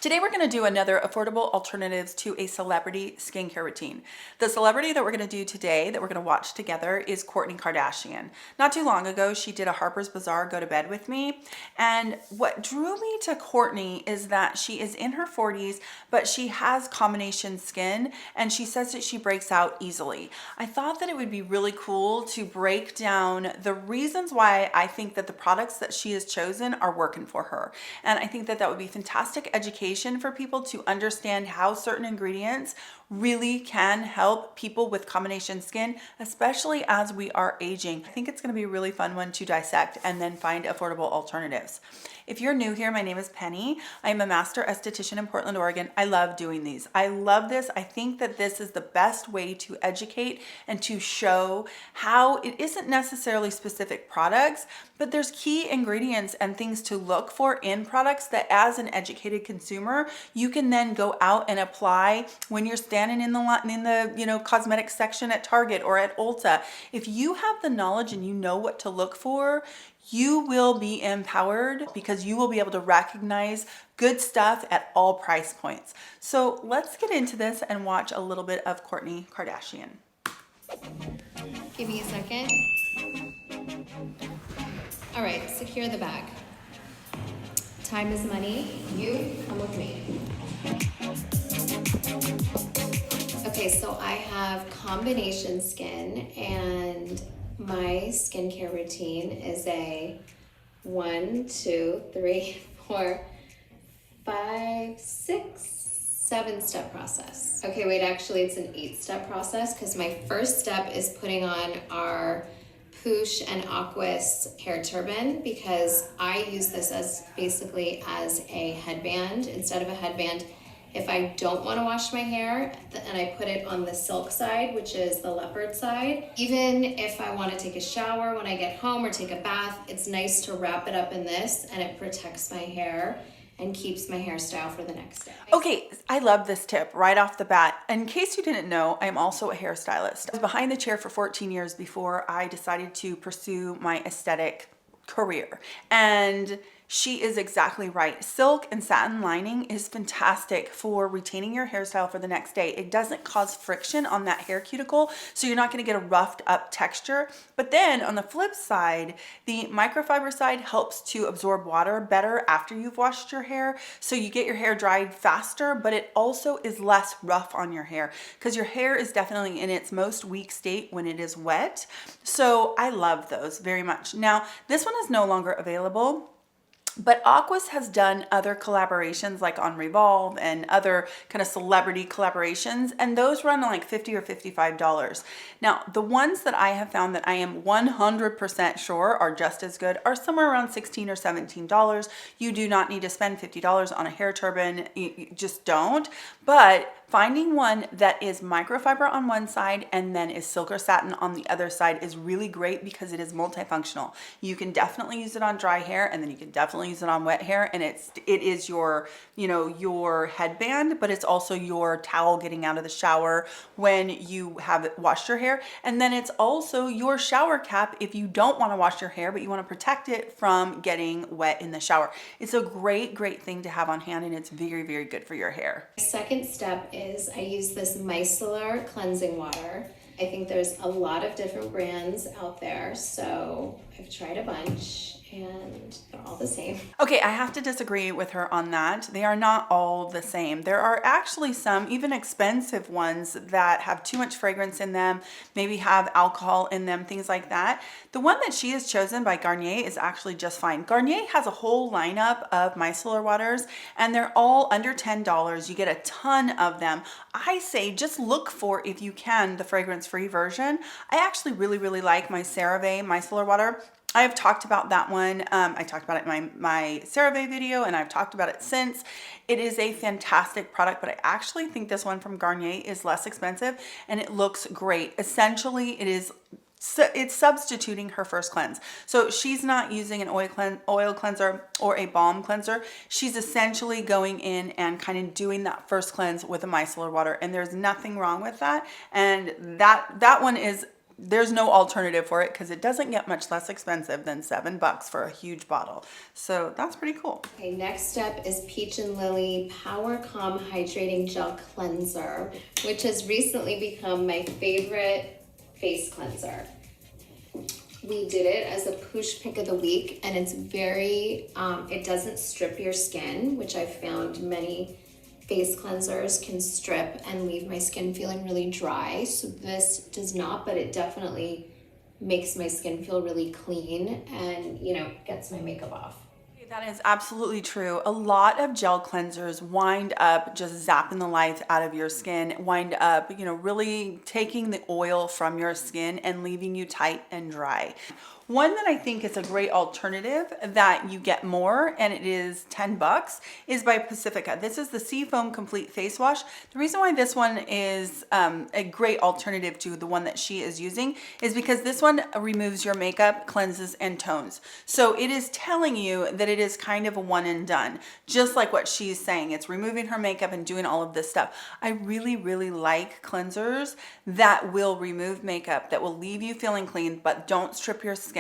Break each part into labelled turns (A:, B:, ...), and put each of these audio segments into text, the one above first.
A: Today we're going to do another affordable alternatives to a celebrity skincare routine. The celebrity that we're going to do today, that we're going to watch together, is Kourtney Kardashian. Not too long ago, she did a Harper's Bazaar Go to Bed with Me. And what drew me to Kourtney is that she is in her 40s, but she has combination skin, and she says that she breaks out easily. I thought that it would be really cool to break down the reasons why I think that the products that she has chosen are working for her. And I think that that would be fantastic education for people to understand how certain ingredients really can help people with combination skin, especially as we are aging. I think it's going to be a really fun one to dissect and then find affordable alternatives. If you're new here, my name is Penny. I am a master esthetician in Portland, Oregon. I love doing these. I love this. I think that this is the best way to educate and to show how it isn't necessarily specific products, but there's key ingredients and things to look for in products that as an educated consumer, you can then go out and apply when you're standing in the cosmetic section at Target or at Ulta. If you have the knowledge and you know what to look for, you will be empowered because you will be able to recognize good stuff at all price points. So let's get into this and watch a little bit of Kourtney Kardashian.
B: Give me a second. All right, secure the bag. Time is money. You come with me. Okay, so I have combination skin, and my skincare routine is a 1, 2, 3, 4, 5, 6, 7-step process. Okay, wait, actually it's an 8-step process because my first step is putting on our Poosh and Aquas hair turban because I use this as basically as a headband instead of a headband. If I don't want to wash my hair, and I put it on the silk side, which is the leopard side. Even if I want to take a shower when I get home or take a bath, it's nice to wrap it up in this, and it protects my hair and keeps my hairstyle for the next day.
A: Okay, I love this tip right off the bat. In case you didn't know, I'm also a hairstylist. I was behind the chair for 14 years before I decided to pursue my aesthetic career. And she is exactly right. Silk and satin lining is fantastic for retaining your hairstyle for the next day. It doesn't cause friction on that hair cuticle, so you're not going to get a roughed up texture. But then on the flip side, the microfiber side helps to absorb water better after you've washed your hair, so you get your hair dried faster, but it also is less rough on your hair because your hair is definitely in its most weak state when it is wet. So I love those very much. Now, this one is no longer available, but Aquas has done other collaborations like on Revolve and other kind of celebrity collaborations, and those run like $50 or $55. Now, the ones that I have found that I am 100% sure are just as good are somewhere around $16 or $17. You do not need to spend $50 on a hair turban. You just don't. But finding one that is microfiber on one side and then is silk or satin on the other side is really great because it is multifunctional. You can definitely use it on dry hair, and then you can definitely use it on wet hair, and it is your, your headband, but it's also your towel getting out of the shower when you have washed your hair. And then it's also your shower cap if you don't want to wash your hair, but you want to protect it from getting wet in the shower. It's a great, great thing to have on hand, and it's very, very good for your hair.
B: Second step is I use this Micellar cleansing water. I think there's a lot of different brands out there, so I've tried a bunch and they're all the same.
A: Okay, I have to disagree with her on that. They are not all the same. There are actually some even expensive ones that have too much fragrance in them, maybe have alcohol in them, things like that. The one that she has chosen by Garnier is actually just fine. Garnier has a whole lineup of micellar waters, and they're all under $10. You get a ton of them. I say just look for, if you can, the fragrance-free version. I actually really, really like my CeraVe micellar water. I have talked about that one. I talked about it in my CeraVe video, and I've talked about it since. It is a fantastic product, but I actually think this one from Garnier is less expensive and it looks great. Essentially, it's substituting her first cleanse. So she's not using an oil cleanser or a balm cleanser. She's essentially going in and kind of doing that first cleanse with a micellar water, and there's nothing wrong with that. And that one is there's no alternative for it because it doesn't get much less expensive than $7 for a huge bottle. So that's pretty cool.
B: Okay, next up is Peach and Lily Power Calm Hydrating Gel Cleanser, which has recently become my favorite face cleanser. We did it as a Poosh pick of the week, and it's very, it doesn't strip your skin, which I've found many face cleansers can strip and leave my skin feeling really dry. So this does not, but it definitely makes my skin feel really clean and, you know, gets my makeup off.
A: That is absolutely true. A lot of gel cleansers wind up just zapping the life out of your skin, wind up, you know, really taking the oil from your skin and leaving you tight and dry. One that I think is a great alternative that you get more, and it is $10, is by Pacifica. This is the Seafoam Complete Face Wash. The reason why this one is a great alternative to the one that she is using is because this one removes your makeup, cleanses, and tones. So it is telling you that it is kind of a one and done, just like what she's saying. It's removing her makeup and doing all of this stuff. I really, really like cleansers that will remove makeup, that will leave you feeling clean, but don't strip your skin.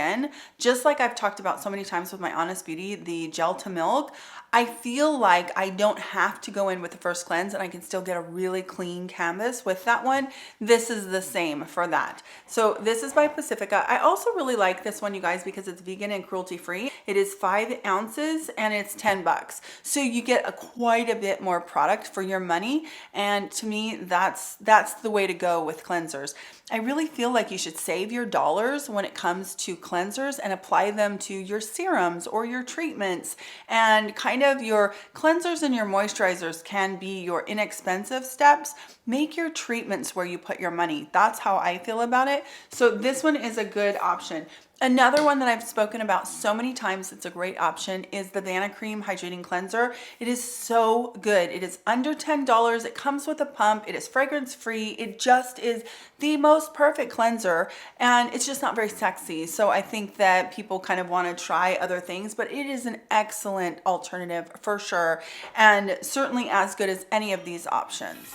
A: Just like I've talked about so many times with my Honest Beauty, the gel to milk, I feel like I don't have to go in with the first cleanse and I can still get a really clean canvas with that one. This is the same for that. So this is by Pacifica. I also really like this one, you guys, because it's vegan and cruelty free. It is 5 ounces and it's $10. So you get quite a bit more product for your money. And to me, that's the way to go with cleansers. I really feel like you should save your dollars when it comes to cleansers and apply them to your serums or your treatments. And kind of your cleansers and your moisturizers can be your inexpensive steps. Make your treatments where you put your money. That's how I feel about it. So this one is a good option. Another one that I've spoken about so many times, it's a great option, is the Vanicream Hydrating Cleanser. It is so good. It is under $10. It comes with a pump. It is fragrance free. It just is the most perfect cleanser, and it's just not very sexy. So I think that people kind of want to try other things, but it is an excellent alternative for sure, and certainly as good as any of these options.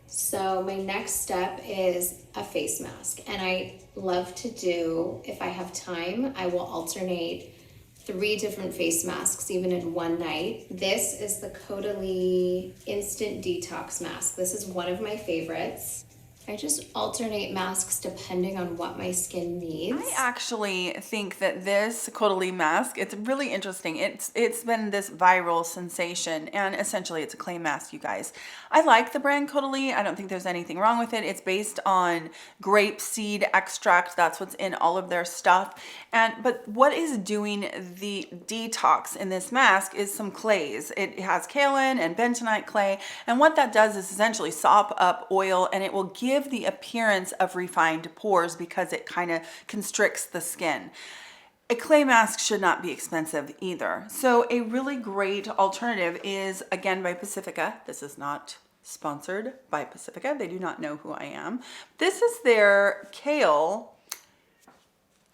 B: So my next step is a face mask, and I love to do, if I have time, I will alternate 3 different face masks even in one night. This is the Caudalie Instant Detox Mask. This is one of my favorites. I just alternate masks depending on what my skin needs.
A: I actually think that this Caudalie mask, it's really interesting. It's been this viral sensation, and essentially it's a clay mask, you guys. I like the brand Caudalie. I don't think there's anything wrong with it. It's based on grape seed extract. That's what's in all of their stuff. But what is doing the detox in this mask is some clays. It has kaolin and bentonite clay, and what that does is essentially sop up oil, and it will give the appearance of refined pores because it kind of constricts the skin. A clay mask should not be expensive either. So a really great alternative is, again, by Pacifica. This is not sponsored by Pacifica. They do not know who I am. This is their Kale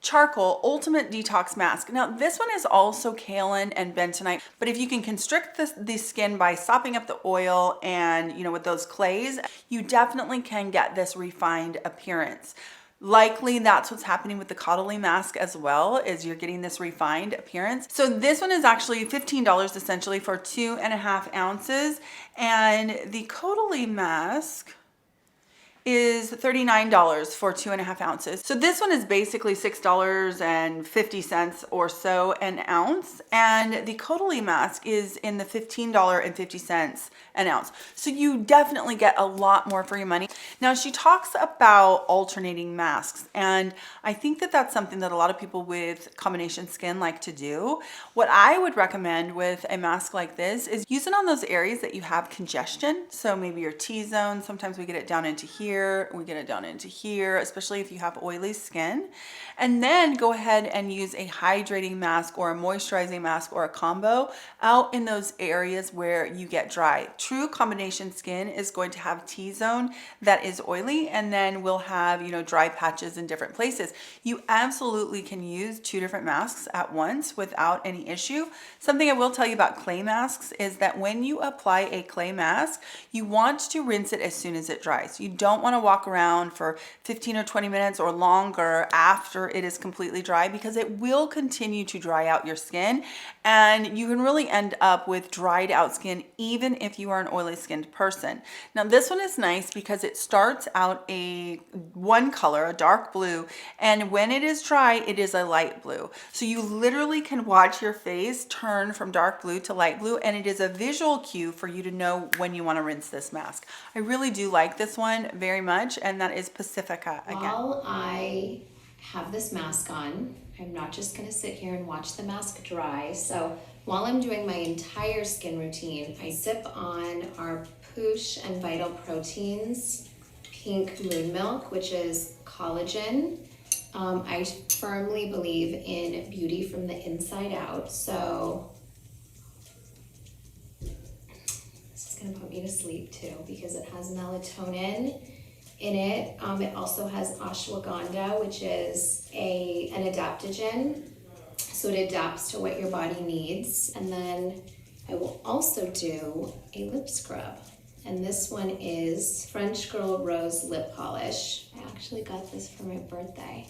A: Charcoal Ultimate Detox Mask. Now this one is also kaolin and bentonite, but if you can constrict the skin by sopping up the oil and, you know, with those clays, you definitely can get this refined appearance. Likely that's what's happening with the Caudalie mask as well, is you're getting this refined appearance. So this one is actually $15 essentially for 2.5 ounces, and the Caudalie mask is $39 for 2.5 ounces. So this one is basically $6.50 or so an ounce, and the Caudalie mask is in the $15.50 an ounce. So you definitely get a lot more for your money. Now she talks about alternating masks, and I think that that's something that a lot of people with combination skin like to do. What I would recommend with a mask like this is use it on those areas that you have congestion. So maybe your T-zone, sometimes we get it down into here, we get it down into here, especially if you have oily skin. And then go ahead and use a hydrating mask or a moisturizing mask or a combo out in those areas where you get dry. True combination skin is going to have T-zone that is oily, and then we'll have, you know, dry patches in different places. You absolutely can use 2 different masks at once without any issue. Something I will tell you about clay masks is that when you apply a clay mask, you want to rinse it as soon as it dries. You don't want to walk around for 15 or 20 minutes or longer after it is completely dry, because it will continue to dry out your skin, and you can really end up with dried out skin even if you are an oily skinned person. Now this one is nice because it starts out one color, a dark blue, and when it is dry, it is a light blue. So you literally can watch your face turn from dark blue to light blue, and it is a visual cue for you to know when you want to rinse this mask. I really do like this one very much, and that is Pacifica again.
B: While I have this mask on, I'm not just going to sit here and watch the mask dry. So while I'm doing my entire skin routine, I sip on our Poosh and Vital Proteins Pink Moon Milk, which is collagen. I firmly believe in beauty from the inside out, so this is gonna put me to sleep too because it has melatonin in it. It also has ashwagandha, which is an adaptogen, so it adapts to what your body needs. And then I will also do a lip scrub. And this one is French Girl Rose Lip Polish. I actually got this for my birthday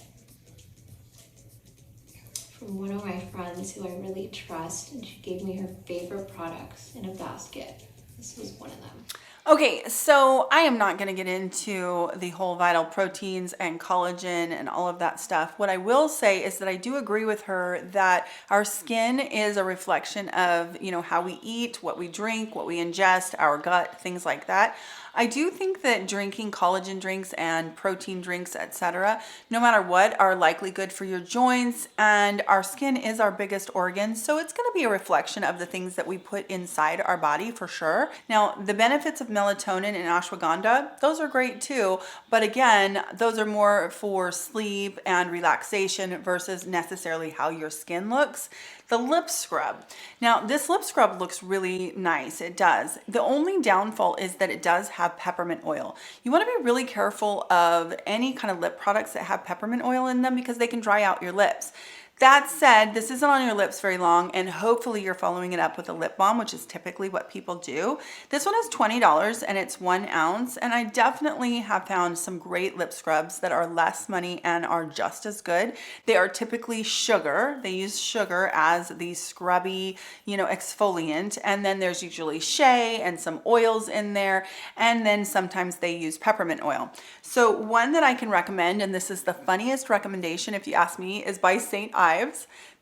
B: from one of my friends who I really trust, and she gave me her favorite products in a basket. This was one of them.
A: Okay, so I am not going to get into the whole vital proteins and collagen and all of that stuff. What I will say is that I do agree with her that our skin is a reflection of, how we eat, what we drink, what we ingest, our gut, things like that. I do think that drinking collagen drinks and protein drinks, etc., no matter what, are likely good for your joints, and our skin is our biggest organ, so it's going to be a reflection of the things that we put inside our body for sure. Now, the benefits of melatonin and ashwagandha, those are great too, but again, those are more for sleep and relaxation versus necessarily how your skin looks. The lip scrub. Now, this lip scrub looks really nice. It does. The only downfall is that it does have peppermint oil. You want to be really careful of any kind of lip products that have peppermint oil in them because they can dry out your lips. That said, this isn't on your lips very long, and hopefully you're following it up with a lip balm, which is typically what people do. This one is $20 and it's 1 ounce, and I definitely have found some great lip scrubs that are less money and are just as good. They are typically sugar. They use sugar as the scrubby, exfoliant, and then there's usually shea and some oils in there, and then sometimes they use peppermint oil. So one that I can recommend, and this is the funniest recommendation if you ask me, is by St. Ives.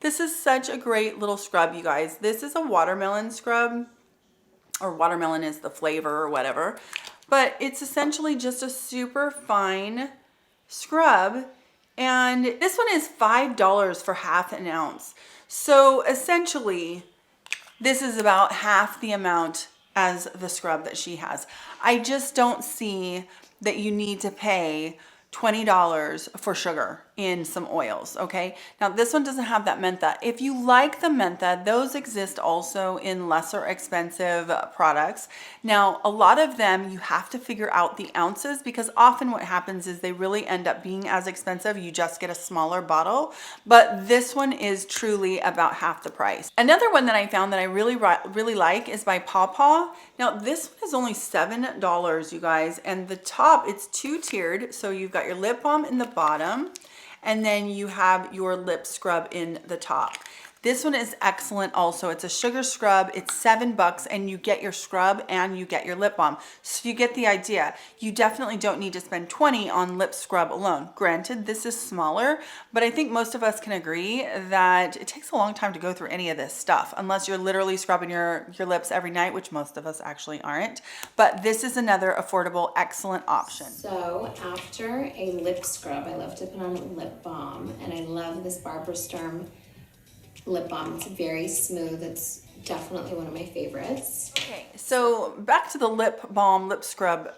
A: This is such a great little scrub, you guys. This is a watermelon scrub, or watermelon is the flavor or whatever, but it's essentially just a super fine scrub, and this one is $5 for half an ounce. So essentially, this is about half the amount as the scrub that she has. I just don't see that you need to pay $20 for sugar in some oils, okay? Now this one doesn't have that mentha. If you like the mentha, those exist also in lesser expensive products. Now, a lot of them you have to figure out the ounces because often what happens is they really end up being as expensive. You just get a smaller bottle, but this one is truly about half the price. Another one that I found that I really like is by PawPaw. Now this one is only $7, you guys, and the top, it's two-tiered. So you've got your lip balm in the bottom, and then you have your lip scrub in the top. This one is excellent also. It's a sugar scrub. It's $7 and you get your scrub and you get your lip balm. So you get the idea. You definitely don't need to spend $20 on lip scrub alone. Granted, this is smaller, but I think most of us can agree that it takes a long time to go through any of this stuff unless you're literally scrubbing your lips every night, which most of us actually aren't. But this is another affordable, excellent option.
B: So after a lip scrub, I love to put on a lip balm, and I love this Barbara Sturm lip balm. It's very smooth. It's definitely one of my favorites.
A: Okay, so back to the lip balm, lip scrub,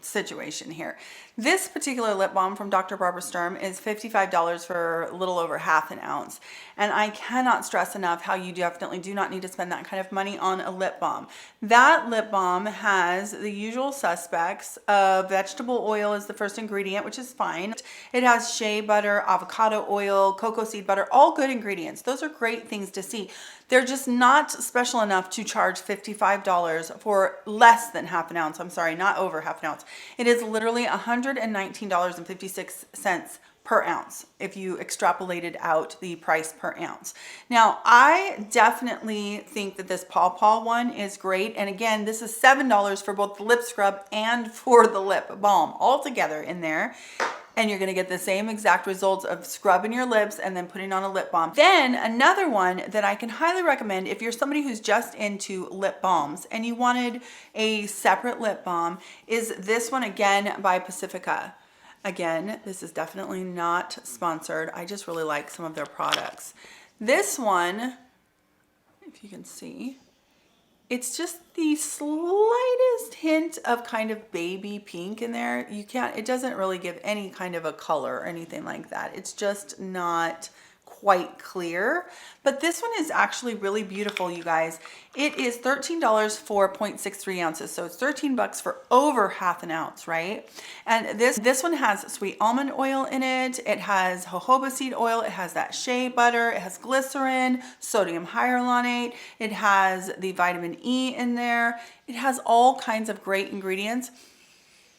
A: situation here. This particular lip balm from Dr. Barbara Sturm is $55 for a little over half an ounce. And I cannot stress enough how you definitely do not need to spend that kind of money on a lip balm. That lip balm has the usual suspects of vegetable oil as the first ingredient, which is fine. It has shea butter, avocado oil, cocoa seed butter, all good ingredients. Those are great things to see. They're just not special enough to charge $55 for less than half an ounce. I'm sorry, not over half an ounce. It is literally $119.56 per ounce if you extrapolated out the price per ounce. Now, I definitely think that this PawPaw one is great. And again, this is $7 for both the lip scrub and for the lip balm all together in there. And you're gonna get the same exact results of scrubbing your lips and then putting on a lip balm. Then another one that I can highly recommend if you're somebody who's just into lip balms and you wanted a separate lip balm is this one, again by Pacifica. Again, this is definitely not sponsored. I just really like some of their products. This one, if you can see, it's just the slightest hint of kind of baby pink in there. It doesn't really give any kind of a color or anything like that. It's just not quite clear, but this one is actually really beautiful, you guys. It is $13 for 0.63 ounces, so it's 13 bucks for over half an ounce, right? And this one has sweet almond oil in it. It has jojoba seed oil. It has that shea butter. It has glycerin, sodium hyaluronate. It has the vitamin E in there. It has all kinds of great ingredients.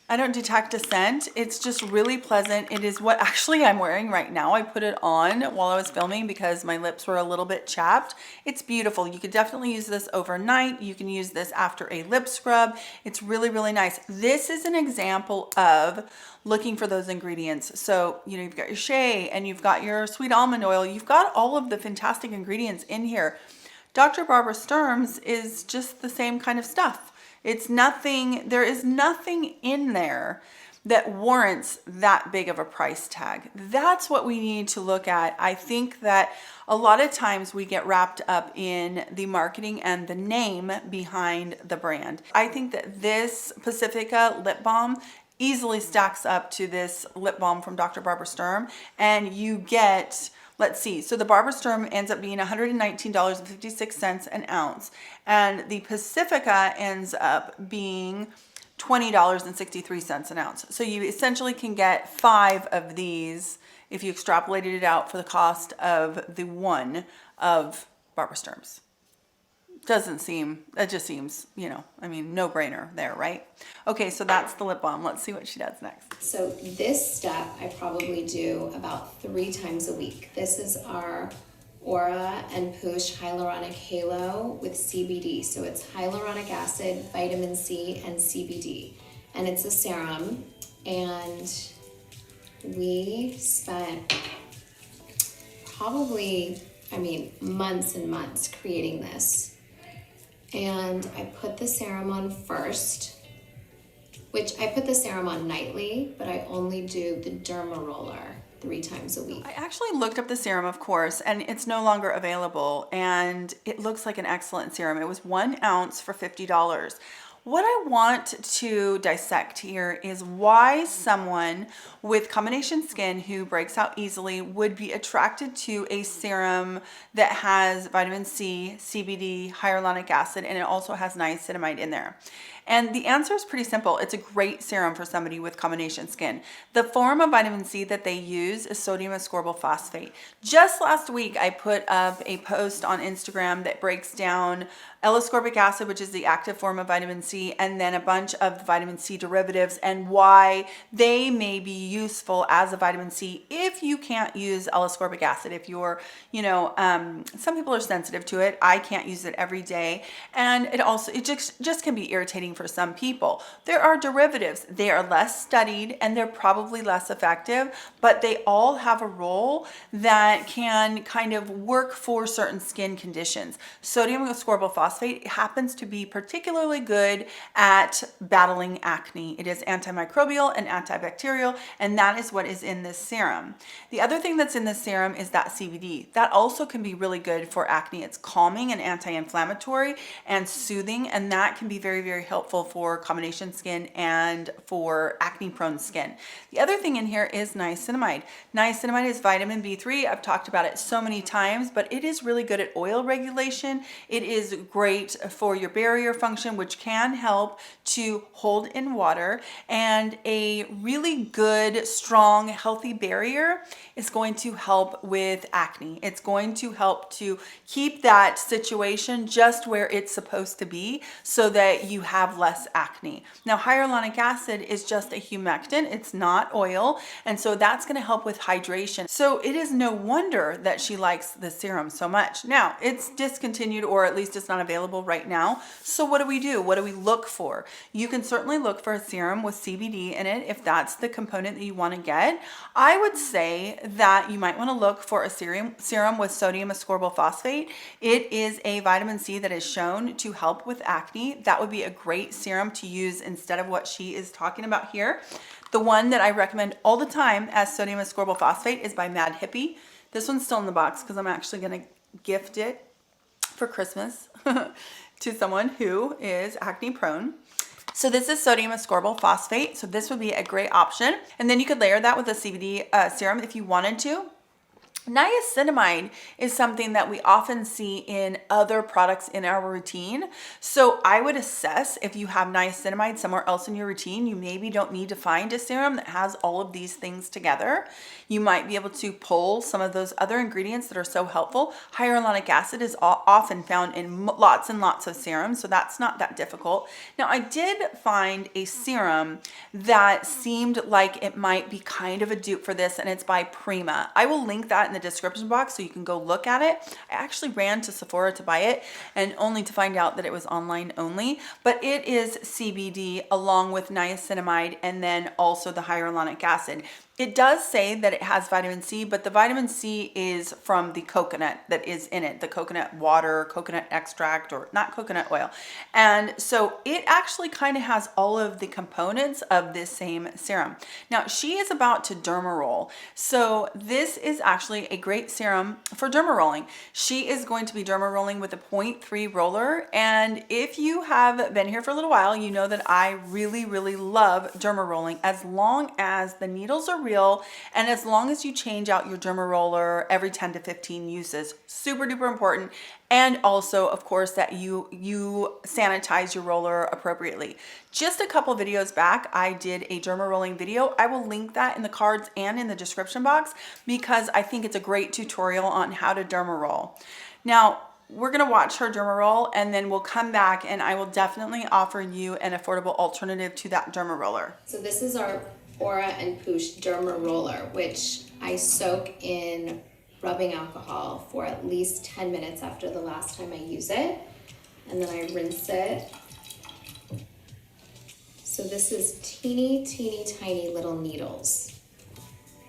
A: I don't detect a scent. It's just really pleasant. It is what actually I'm wearing right now. I put it on while I was filming because my lips were a little bit chapped. It's beautiful. You could definitely use this overnight. You can use this after a lip scrub. It's really, really nice. This is an example of looking for those ingredients. So, you know, you've got your shea and you've got your sweet almond oil. You've got all of the fantastic ingredients in here. Dr. Barbara Sturm's is just the same kind of stuff. It's nothing, there is nothing in there that warrants that big of a price tag. That's what we need to look at. I think that a lot of times we get wrapped up in the marketing and the name behind the brand. I think that this Pacifica lip balm easily stacks up to this lip balm from Dr. Barbara Sturm, and you get, let's see, so the Barbara Sturm ends up being $119.56 an ounce, and the Pacifica ends up being $20.63 an ounce. So you essentially can get 5 of these if you extrapolated it out for the cost of the one of Barbara Sturm's. Doesn't seem, it just seems, you know, I mean, no brainer there, right? Okay, so that's the lip balm. Let's see what she does next.
B: So this step I probably do about 3 times a week. This is our Hora and Poosh Hyaluronic Halo with CBD. So it's hyaluronic acid, vitamin C, and CBD. And it's a serum. And we spent probably, I mean, months and months creating this. And I put the serum on first, which I put the serum on nightly, but I only do the Derma Roller 3 times a week.
A: I actually looked up the serum, of course, and it's no longer available, and it looks like an excellent serum. It was 1 ounce for $50. What I want to dissect here is why someone with combination skin who breaks out easily would be attracted to a serum that has vitamin C, CBD, hyaluronic acid, and it also has niacinamide in there. And the answer is pretty simple. It's a great serum for somebody with combination skin. The form of vitamin C that they use is sodium ascorbyl phosphate. Just last week, I put up a post on Instagram that breaks down L-ascorbic acid, which is the active form of vitamin C, and then a bunch of the vitamin C derivatives and why they may be useful as a vitamin C if you can't use L-ascorbic acid. If you're, you know, some people are sensitive to it. I can't use it every day. And it just can be irritating for some people. There are derivatives. They are less studied and they're probably less effective, but they all have a role that can kind of work for certain skin conditions. Sodium ascorbyl phosphate happens to be particularly good at battling acne. It is antimicrobial and antibacterial, and that is what is in this serum. The other thing that's in this serum is that CBD. That also can be really good for acne. It's calming and anti-inflammatory and soothing, and that can be very, very helpful for combination skin and for acne prone skin. The other thing in here is niacinamide. Niacinamide is vitamin B3. I've talked about it so many times, but it is really good at oil regulation. It is great for your barrier function, which can help to hold in water, and a really good, strong, healthy barrier is going to help with acne. It's going to help to keep that situation just where it's supposed to be so that you have less acne. Now, hyaluronic acid is just a humectant. It's not oil. And so that's going to help with hydration. So it is no wonder that she likes the serum so much. Now, it's discontinued, or at least it's not available right now. So what do we do? What do we look for? You can certainly look for a serum with CBD in it if that's the component that you want to get. I would say that you might want to look for a serum with sodium ascorbyl phosphate. It is a vitamin C that is shown to help with acne. That would be a great serum to use instead of what she is talking about here. The one that I recommend all the time as sodium ascorbyl phosphate is by Mad Hippie. This one's still in the box because I'm actually going to gift it for Christmas to someone who is acne prone. So this is sodium ascorbyl phosphate. So this would be a great option. And then you could layer that with a CBD serum if you wanted to. Niacinamide is something that we often see in other products in our routine. So I would assess if you have niacinamide somewhere else in your routine, you maybe don't need to find a serum that has all of these things together. You might be able to pull some of those other ingredients that are so helpful. Hyaluronic acid is often found in lots and lots of serums, so that's not that difficult. Now, I did find a serum that seemed like it might be kind of a dupe for this, and it's by Prima. I will link that in the description box so you can go look at it. I actually ran to Sephora to buy it, and only to find out that it was online only, but it is CBD along with niacinamide and then also the hyaluronic acid. It does say that it has vitamin C, but the vitamin C is from the coconut that is in it, the coconut water, coconut extract, or not coconut oil. And so it actually kind of has all of the components of this same serum. Now, she is about to derma roll. So this is actually a great serum for derma rolling. She is going to be derma rolling with a 0.3 roller. And if you have been here for a little while, you know that I really, really love derma rolling as long as the needles are real, and as long as you change out your derma roller every 10 to 15 uses. Super duper important. And also, of course, that you sanitize your roller appropriately. Just a couple videos back, I did a derma rolling video. I will link that in the cards and in the description box because I think it's a great tutorial on how to derma roll. Now, we're gonna watch her derma roll, and then we'll come back and I will definitely offer you an affordable alternative to that derma roller.
B: So this is our Hora and Poosh Derma Roller, which I soak in rubbing alcohol for at least 10 minutes after the last time I use it, and then I rinse it. So this is teeny, teeny, tiny little needles,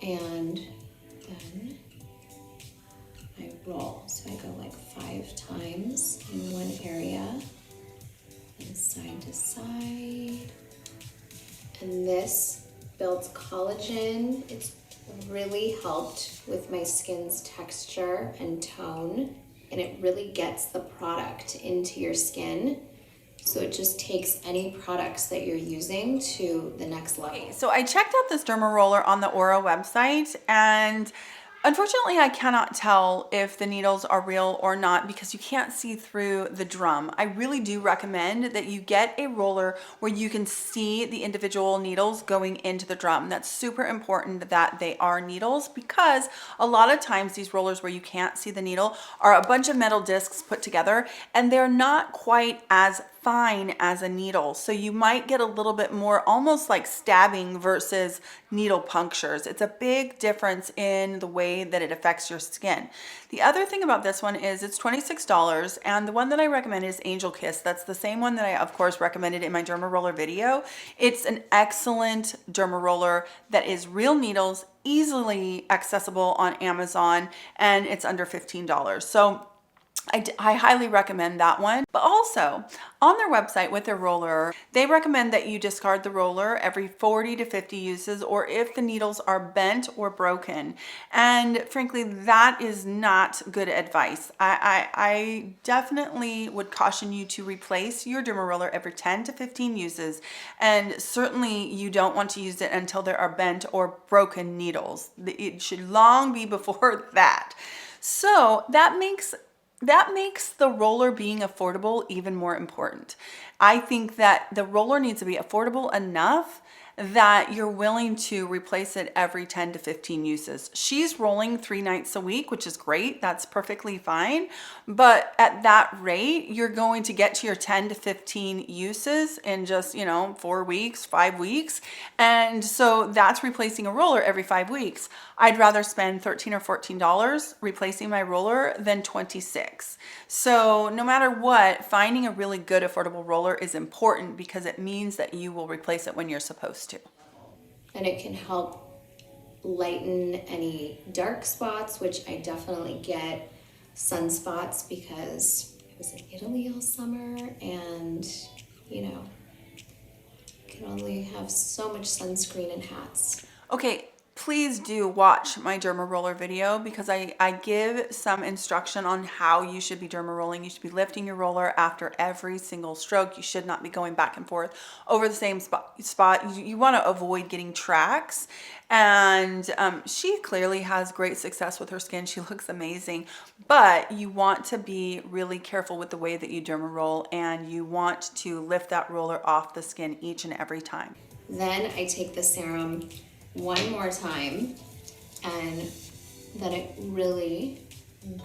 B: and then I roll. So I go like 5 times in one area, and side to side, and this builds collagen. It's really helped with my skin's texture and tone, and it really gets the product into your skin. So it just takes any products that you're using to the next level.
A: So I checked out this derma roller on the Hora website, and unfortunately, I cannot tell if the needles are real or not because you can't see through the drum. I really do recommend that you get a roller where you can see the individual needles going into the drum. That's super important that they are needles, because a lot of times these rollers where you can't see the needle are a bunch of metal discs put together, and they're not quite as fine as a needle. So you might get a little bit more almost like stabbing versus needle punctures. It's a big difference in the way that it affects your skin. The other thing about this one is it's $26, and the one that I recommend is Angel Kiss. That's the same one that I of course recommended in my derma roller video. It's an excellent derma roller that is real needles, easily accessible on Amazon, and it's under $15. So I highly recommend that one. But also on their website with their roller, they recommend that you discard the roller every 40 to 50 uses, or if the needles are bent or broken. And frankly, that is not good advice. I definitely would caution you to replace your derma roller every 10 to 15 uses. And certainly you don't want to use it until there are bent or broken needles. It should long be before that. So that makes that makes the roller being affordable even more important. I think that the roller needs to be affordable enough that you're willing to replace it every 10 to 15 uses. She's rolling 3 nights a week, which is great. That's perfectly fine. But at that rate, you're going to get to your 10 to 15 uses in just, 4 weeks, 5 weeks. And so that's replacing a roller every 5 weeks. I'd rather spend $13 or $14 replacing my roller than 26. So no matter what, finding a really good affordable roller is important because it means that you will replace it when you're supposed to.
B: And it can help lighten any dark spots, which I definitely get sunspots because I was in Italy all summer and, can only have so much sunscreen and hats.
A: Okay, please do watch my derma roller video because I give some instruction on how you should be derma rolling. You should be lifting your roller after every single stroke. You should not be going back and forth over the same spot. You want to avoid getting tracks. And she clearly has great success with her skin. She looks amazing, but you want to be really careful with the way that you derma roll, and you want to lift that roller off the skin each and every time.
B: Then I take the serum one more time, and then it really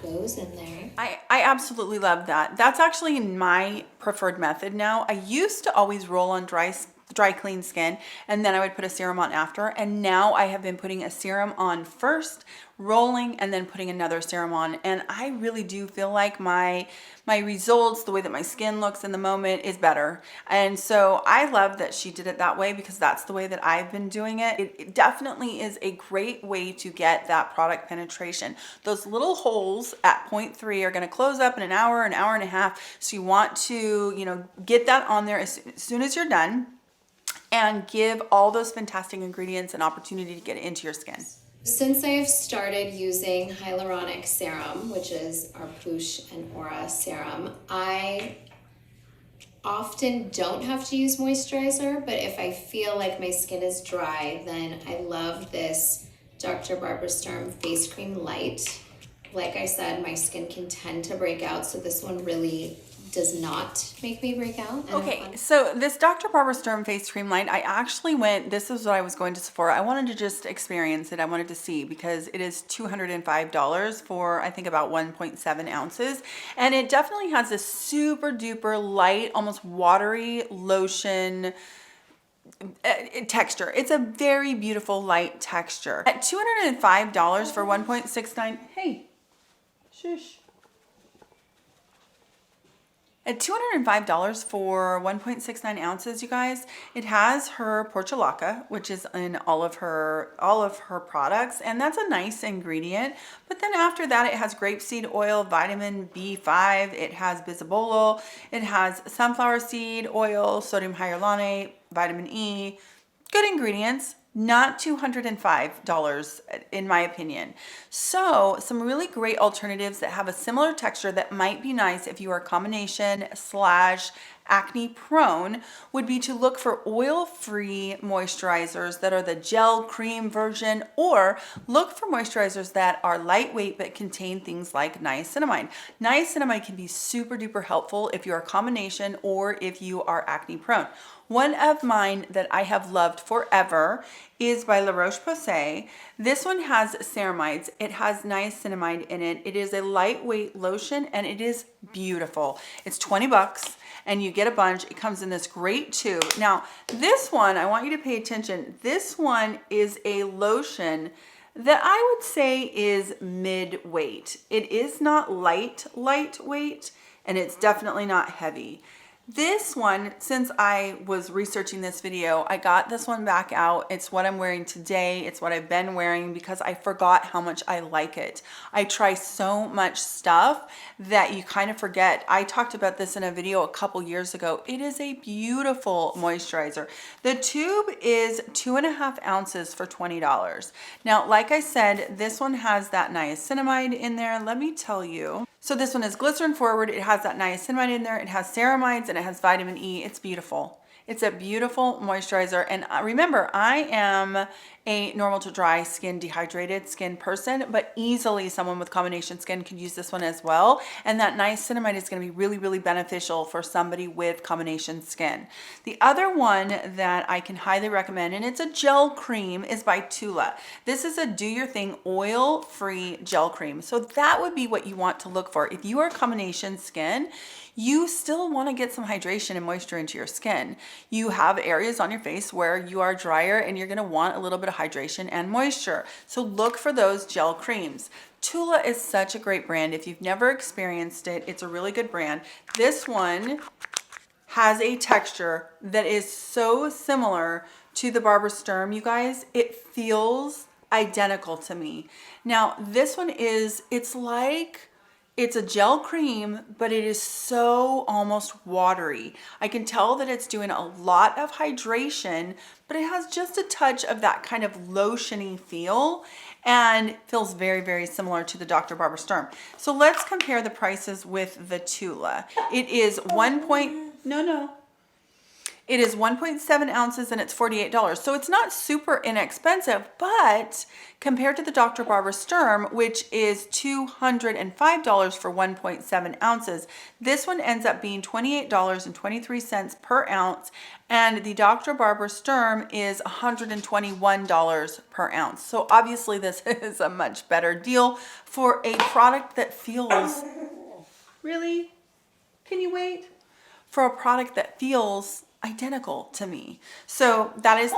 B: goes in there.
A: I absolutely love that. That's actually my preferred method now. I used to always roll on dry clean skin, and then I would put a serum on after, and now I have been putting a serum on first, rolling, and then putting another serum on. And I really do feel like my results, the way that my skin looks in the moment, is better. And so I love that she did it that way because that's the way that I've been doing it. It definitely is a great way to get that product penetration. Those little holes at 0.3 are going to close up in an hour and a half. So you want to, get that on there as soon as you're done, and give all those fantastic ingredients an opportunity to get into your skin.
B: Since I've started using hyaluronic serum, which is our Poosh and Hora serum, I often don't have to use moisturizer, but if I feel like my skin is dry, then I love this Dr. Barbara Sturm Face Cream Light. Like I said, my skin can tend to break out, so this one really does not make me break out.
A: Okay, so this Dr. Barbara Sturm Face Cream Light, I actually this is what I was going to Sephora. I wanted to just experience it. I wanted to see because it is $205 for, I think, about 1.7 ounces. And it definitely has this super duper light, almost watery lotion texture. It's a very beautiful light texture. At $205 for 1.69, hey, shush. At $205 for 1.69 ounces, you guys, it has her portulaca, which is in all of her products, and that's a nice ingredient. But then after that, it has grapeseed oil, vitamin B5, it has bisabolol, it has sunflower seed oil, sodium hyaluronate, vitamin E, good ingredients. Not $205 in my opinion. So some really great alternatives that have a similar texture that might be nice if you are combination / acne prone would be to look for oil-free moisturizers that are the gel cream version, or look for moisturizers that are lightweight but contain things like niacinamide. Niacinamide can be super duper helpful if you are combination or if you are acne prone. One of mine that I have loved forever is by La Roche-Posay. This one has ceramides. It has niacinamide in it. It is a lightweight lotion and it is beautiful. It's 20 bucks and you get a bunch. It comes in this great tube. Now, this one, I want you to pay attention. This one is a lotion that I would say is mid-weight. It is not lightweight, and it's definitely not heavy. This one, since I was researching this video, I got this one back out. It's what I'm wearing today. It's what I've been wearing because I forgot how much I like it. I try so much stuff that you kind of forget. I talked about this in a video a couple years ago. It is a beautiful moisturizer. The tube is 2.5 ounces for $20. Now, like I said, this one has that niacinamide in there. Let me tell you. So this one is glycerin forward. It has that niacinamide in there. It has ceramides and it has vitamin E. It's beautiful. It's a beautiful moisturizer. And remember, I am a normal to dry skin, dehydrated skin person, but easily someone with combination skin could use this one as well. And that niacinamide is going to be really, really beneficial for somebody with combination skin. The other one that I can highly recommend, and it's a gel cream, is by Tula. This is a do your thing oil-free gel cream. So that would be what you want to look for. If you are combination skin, you still want to get some hydration and moisture into your skin. You have areas on your face where you are drier and you're going to want a little bit of hydration and moisture. So look for those gel creams. Tula is such a great brand. If you've never experienced it, it's a really good brand. This one has a texture that is so similar to the Barbara Sturm, you guys. It feels identical to me. Now, this one is, it's a gel cream, but it is so almost watery. I can tell that it's doing a lot of hydration, but it has just a touch of that kind of lotiony feel and feels very, very similar to the Dr. Barbara Sturm. So let's compare the prices with the Tula. It is It is 1.7 ounces and it's $48. So it's not super inexpensive, but compared to the Dr. Barbara Sturm, which is $205 for 1.7 ounces, this one ends up being $28.23 per ounce. And the Dr. Barbara Sturm is $121 per ounce. So obviously this is a much better deal for a product that feels, really? Can you wait? For a product that feels identical to me. So that is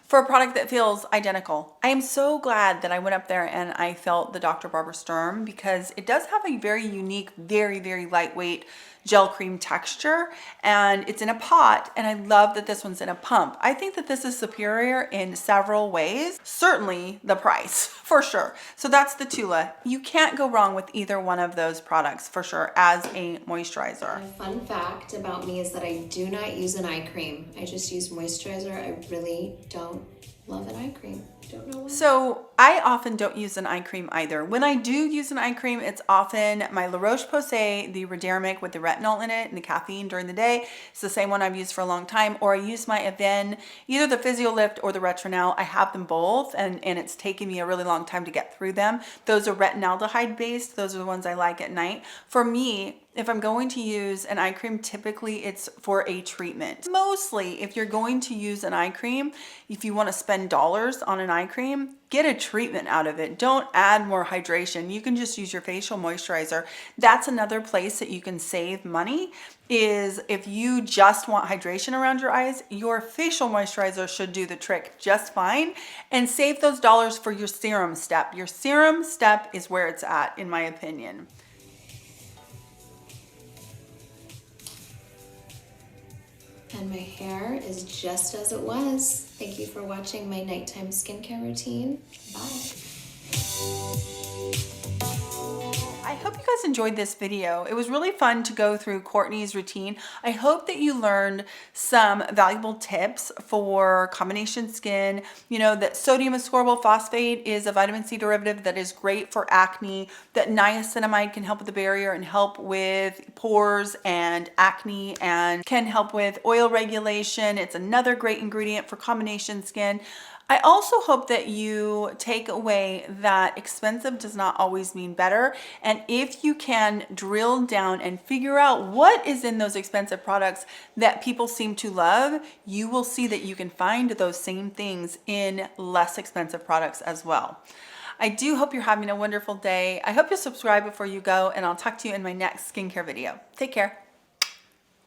A: for a product that feels identical. I am so glad that I went up there and I felt the Dr. Barbara Sturm, because it does have a very unique, very, very lightweight gel cream texture, and it's in a pot, and I love that this one's in a pump. I think that this is superior in several ways. Certainly the price, for sure. So that's the Tula. You can't go wrong with either one of those products for sure as a moisturizer.
B: A fun fact about me is that I do not use an eye cream. I just use moisturizer. I really don't love an eye cream. Don't know why.
A: So I often don't use an eye cream either. When I do use an eye cream, it's often my La Roche-Posay, the Redermic with the retinol in it and the caffeine during the day. It's the same one I've used for a long time. Or I use my Aven, either the Physiolift or the Retronel. I have them both, and it's taken me a really long time to get through them. Those are retinaldehyde based. Those are the ones I like at night. For me, if I'm going to use an eye cream, typically it's for a treatment. Mostly, if you're going to use an eye cream, if you want to spend dollars on an eye cream, get a treatment out of it. Don't add more hydration. You can just use your facial moisturizer. That's another place that you can save money, is if you just want hydration around your eyes, your facial moisturizer should do the trick just fine, and save those dollars for your serum step. Your serum step is where it's at, in my opinion.
B: And my hair is just as it was. Thank you for watching my nighttime skincare routine. Bye.
A: I hope you guys enjoyed this video. It was really fun to go through Kourtney's routine. I hope that you learned some valuable tips for combination skin. You know that sodium ascorbyl phosphate is a vitamin C derivative that is great for acne, that niacinamide can help with the barrier and help with pores and acne, and can help with oil regulation. It's another great ingredient for combination skin. I also hope that you take away that expensive does not always mean better. And if you can drill down and figure out what is in those expensive products that people seem to love, you will see that you can find those same things in less expensive products as well. I do hope you're having a wonderful day. I hope you'll subscribe before you go, and I'll talk to you in my next skincare video. Take care.